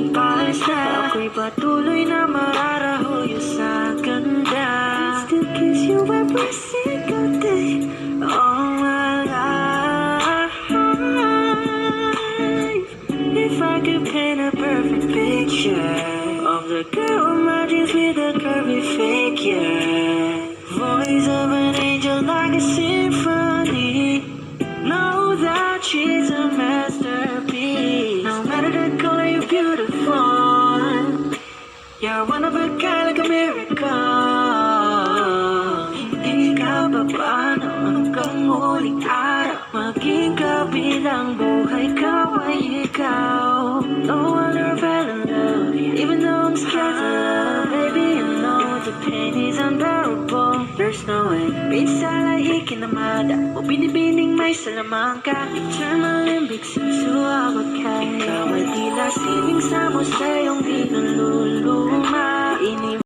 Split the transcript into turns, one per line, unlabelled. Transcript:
pag-asa. Ako'y patuloy na mararahuyo sa ganda. Still kiss you every single day all my life. If I could paint a perfect picture of the girl in my dreams with a curvy figure, voice of an angel like a symphony, know that she's a masterpiece. No matter the color, you're beautiful. You're one of a kind, like a miracle. Hindi ka ba paano hanggang muling araw? Maging kabilang buhay ka ay ikaw. No one ever fell in love, even though I'm scared to love. Baby, you know the pain is unbearable. There's no way, pinsala ikinamada o binibining may salamangka. Eternal limbig, susuwag ka. Ikaw ay tila sining sa museyong di nalulungkot.